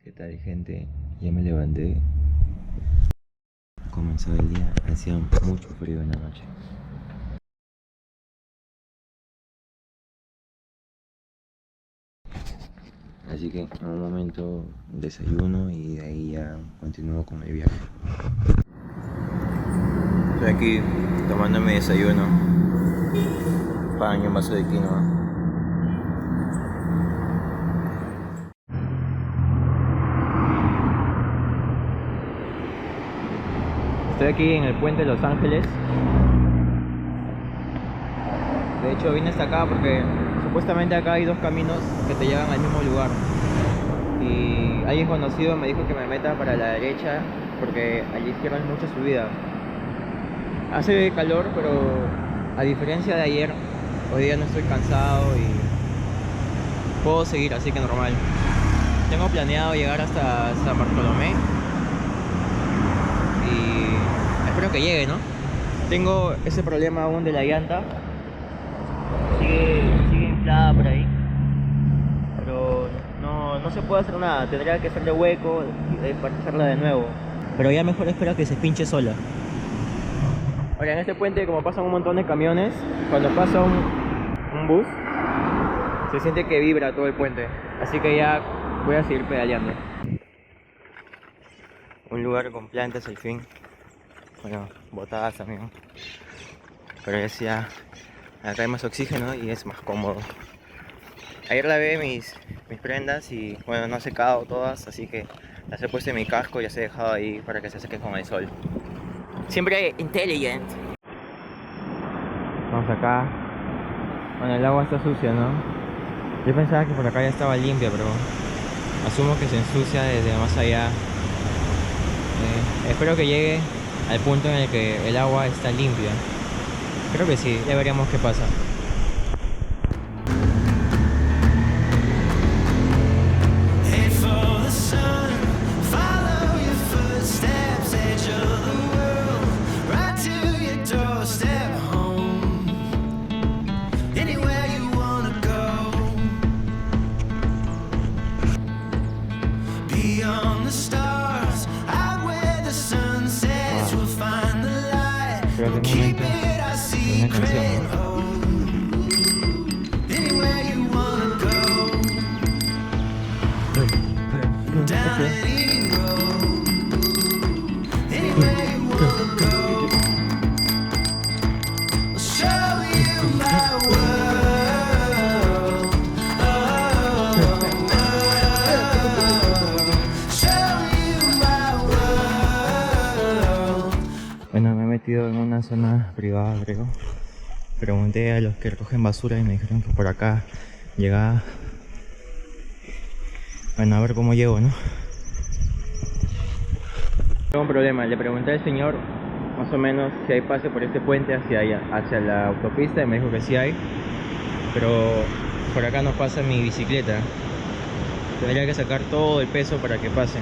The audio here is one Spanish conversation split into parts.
¿Qué tal, gente? Ya me levanté. Comenzó el día, hacía mucho frío en la noche. Así que en un momento desayuno y de ahí ya continúo con el viaje. Estoy aquí tomando mi desayuno. Pan y un vaso de quinoa. Estoy aquí en el puente de Los Ángeles. De hecho vine hasta acá porque supuestamente acá hay dos caminos que te llevan al mismo lugar. Y alguien conocido me dijo que me meta para la derecha porque a la izquierda es mucha subida. Hace calor, pero a diferencia de ayer, hoy día no estoy cansado y puedo seguir, así que normal. Tengo planeado llegar hasta San Bartolomé y espero que llegue, ¿no? Tengo ese problema aún de la llanta. Sigue inflada por ahí, pero no se puede hacer nada. Tendría que hacerle hueco y despacharla de nuevo, pero ya mejor espero que se pinche sola. Ahora, en este puente, como pasan un montón de camiones, cuando pasa un bus se siente que vibra todo el puente, así que ya voy a seguir pedaleando. Un lugar con plantas al fin, bueno, botadas también, pero ya acá hay más oxígeno y es más cómodo. Ayer lavé mis prendas y bueno, no he secado todas, así que las he puesto en mi casco y las he dejado ahí para que se sequen con el sol. Siempre intelligent. Vamos acá. Bueno, el agua está sucia, ¿no? Yo pensaba que por acá ya estaba limpia, pero asumo que se ensucia desde más allá. Espero que llegue al punto en el que el agua está limpia. Creo que sí, ya veremos qué pasa. Creo que es momento de una canción, ¿no? Bueno, me he metido en una zona privada, creo. Pregunté a los que recogen basura y me dijeron que por acá llegaba. Bueno, a ver cómo llego, ¿no? Tengo un problema, le pregunté al señor más o menos si hay pase por este puente hacia allá, hacia la autopista, y me dijo que sí hay, pero por acá no pasa mi bicicleta. Tendría que sacar todo el peso para que pase.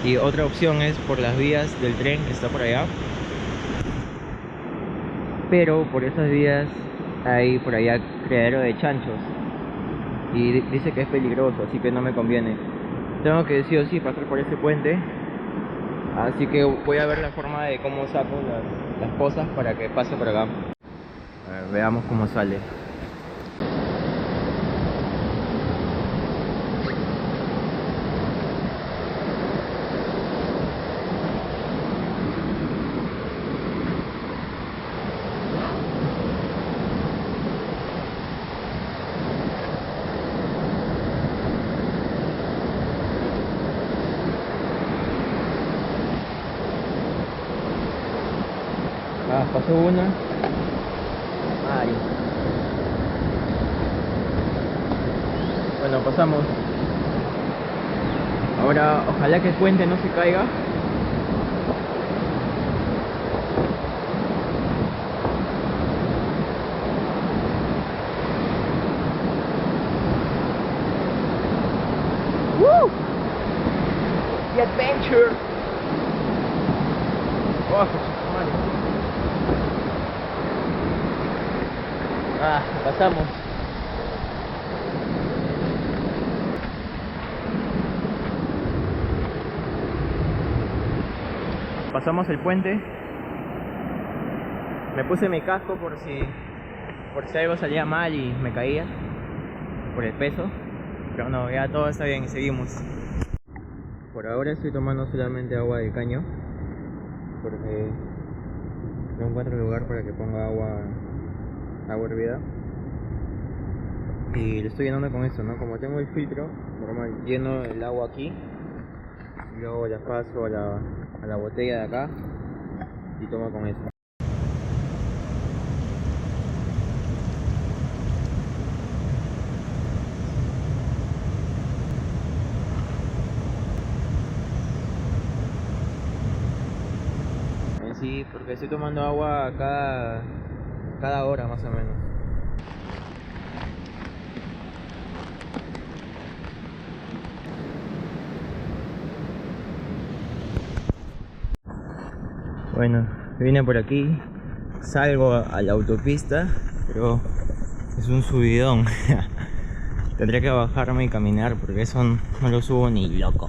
Y otra opción es por las vías del tren que está por allá, pero por esas vías hay por allá criadero de chanchos y dice que es peligroso, así que no me conviene. Tengo que sí o sí pasar por ese puente, así que voy a ver la forma de cómo saco las cosas para que pase por acá. A ver, veamos cómo sale. Pasó una. Ay. Bueno, pasamos. Ahora, ojalá que el puente no se caiga. ¡Woo! The adventure. Oh, pasamos. pasamos el puente. Me puse mi casco por si algo salía mal y me caía por el peso. Pero no, ya todo está bien y seguimos. Por ahora estoy tomando solamente agua del caño porque no encuentro lugar para que ponga agua hervida. Y lo estoy llenando con eso, ¿no? Como tengo el filtro normal, lleno el agua aquí y luego la paso a la botella de acá y tomo con eso. Sí, porque estoy tomando agua cada hora más o menos. Bueno, vine por aquí, salgo a la autopista, pero es un subidón. Tendría que bajarme y caminar porque eso no lo subo ni loco.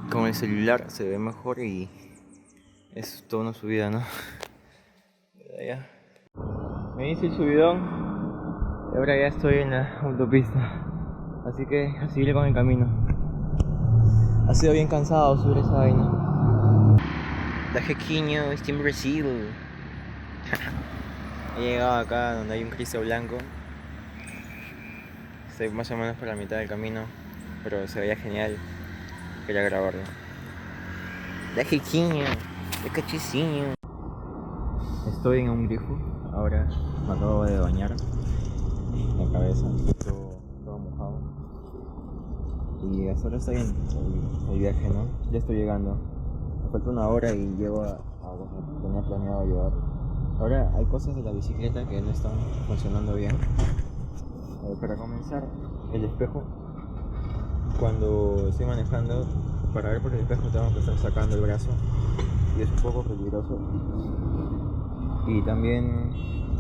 Con el celular se ve mejor y es toda una subida, ¿no? Ya. Me hice el subidón y ahora ya estoy en la autopista. Así que a seguir con el camino. Ha sido bien cansado subir esa vaina. La Jequiño está en Brasil. He llegado acá donde hay un Cristo blanco. Estoy más o menos por la mitad del camino, pero se veía genial. Quería grabarlo. La Jequiño, el cachiciño. Estoy en un grifo. Ahora me acabo de bañar la cabeza, todo mojado. Y hasta ahora está bien el viaje, ¿no? Ya estoy llegando. Me falta una hora y llego a donde tenía planeado llegar. Ahora hay cosas de la bicicleta que no están funcionando bien. Para comenzar, el espejo. Cuando estoy manejando, para ver por el espejo tengo que estar sacando el brazo y es un poco peligroso. Y también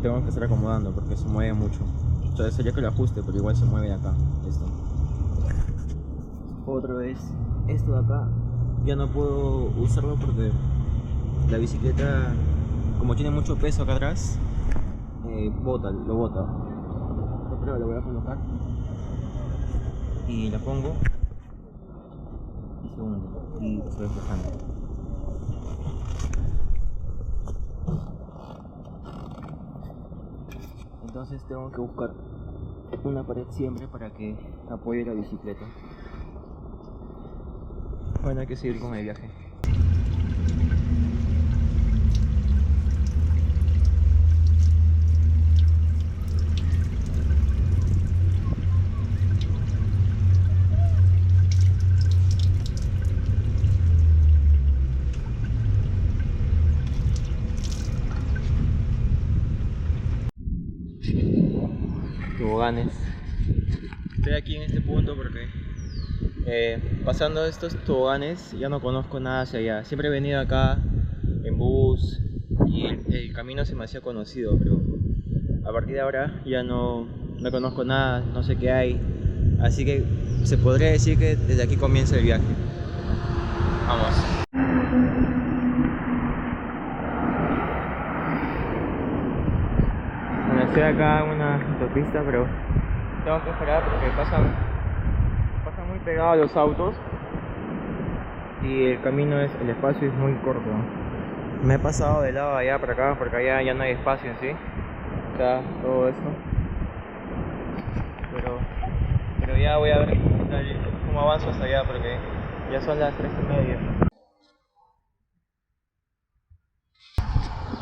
tengo que estar acomodando porque se mueve mucho. O sea, sería que lo ajuste, pero igual se mueve de acá, esto. Otra vez, esto de acá, ya no puedo usarlo porque la bicicleta, como tiene mucho peso acá atrás, lo bota. Yo creo que lo voy a colocar y la pongo y se hunde y se ve flojando. Entonces tengo que buscar una pared siempre para que apoye la bicicleta. Bueno, hay que seguir con el viaje. Toboganes. Estoy aquí en este punto porque pasando estos toboganes ya no conozco nada hacia allá. Siempre he venido acá en bus y el camino se me hacía conocido, pero a partir de ahora ya no conozco nada, no sé qué hay. Así que se podría decir que desde aquí comienza el viaje. Vamos. Bueno, estoy acá en una autopista, pero tengo que esperar porque pasan muy pegados los autos y el espacio es muy corto. Me he pasado de lado allá para acá porque allá ya no hay espacio en sí. Está todo eso. Pero ya voy a ver cómo avanzo hasta allá porque ya son las 3:30.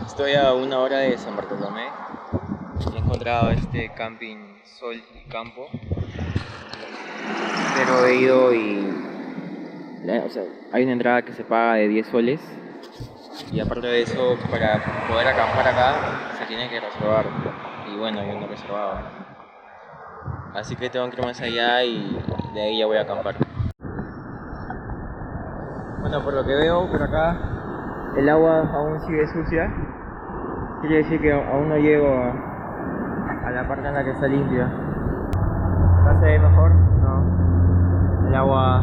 Estoy a 1 hora de San Bartolomé. He encontrado este camping Sol y Campo, pero he ido y hay una entrada que se paga de 10 soles y aparte de eso, para poder acampar acá se tiene que reservar y bueno, yo no he reservado, así que tengo que ir más allá y de ahí ya voy a acampar. Bueno, por lo que veo por acá el agua aún sigue sucia, quiere decir que aún no llego a la parte en la que está limpia. ¿Acá se ve mejor? No. El agua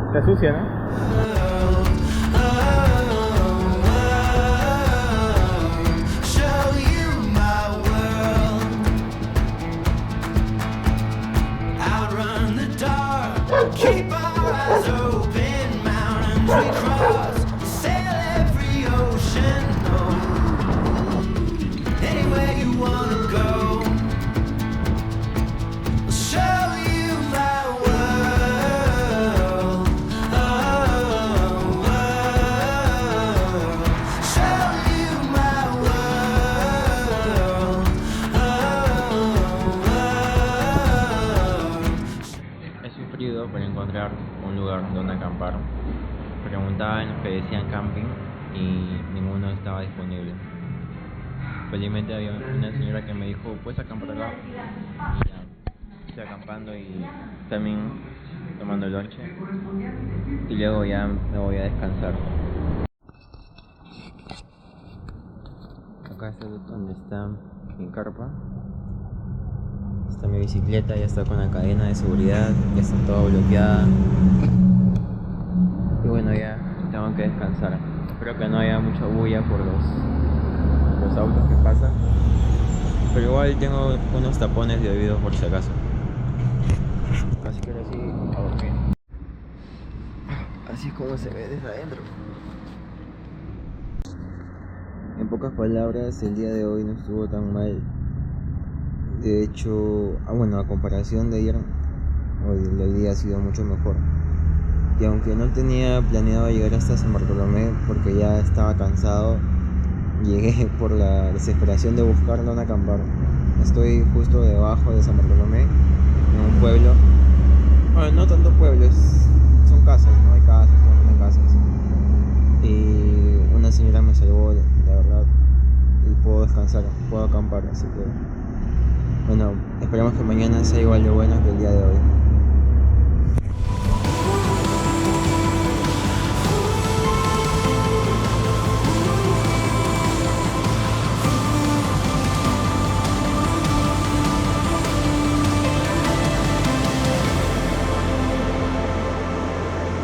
está sucia, ¿no? Show you my world. Outrun the dark. Keep our eyes open. Mountains we cross. Sail every ocean. Oh, anywhere you wanna go. Show you my world. Oh, show you my world. He sufrido por encontrar un lugar donde acampar. Preguntaba en los que decían camping y ninguno estaba disponible. Felizmente había una señora que me dijo, ¿puedes acampar acá? Y ya, estoy acampando y también tomando lonche. Y luego ya me voy a descansar. Acá está donde está mi carpa. Está mi bicicleta, ya está con la cadena de seguridad, ya está toda bloqueada. Y bueno, ya tengo que descansar. Espero que no haya mucha bulla por los autos que pasan. Pero igual tengo unos tapones de oídos por si acaso. Así que ahora sí, a dormir. Así es como se ve desde adentro. En pocas palabras, el día de hoy no estuvo tan mal. De hecho, bueno, a comparación de ayer, hoy el día ha sido mucho mejor. Y aunque no tenía planeado llegar hasta San Bartolomé porque ya estaba cansado, llegué por la desesperación de buscar dónde acampar. Estoy justo debajo de San Bartolomé, en un pueblo. Bueno, no tanto pueblos, son casas, no hay casas, no hay casas. Y una señora me salvó, la verdad, y puedo descansar, puedo acampar, así que... Bueno, esperamos que mañana sea igual de bueno que el día de hoy.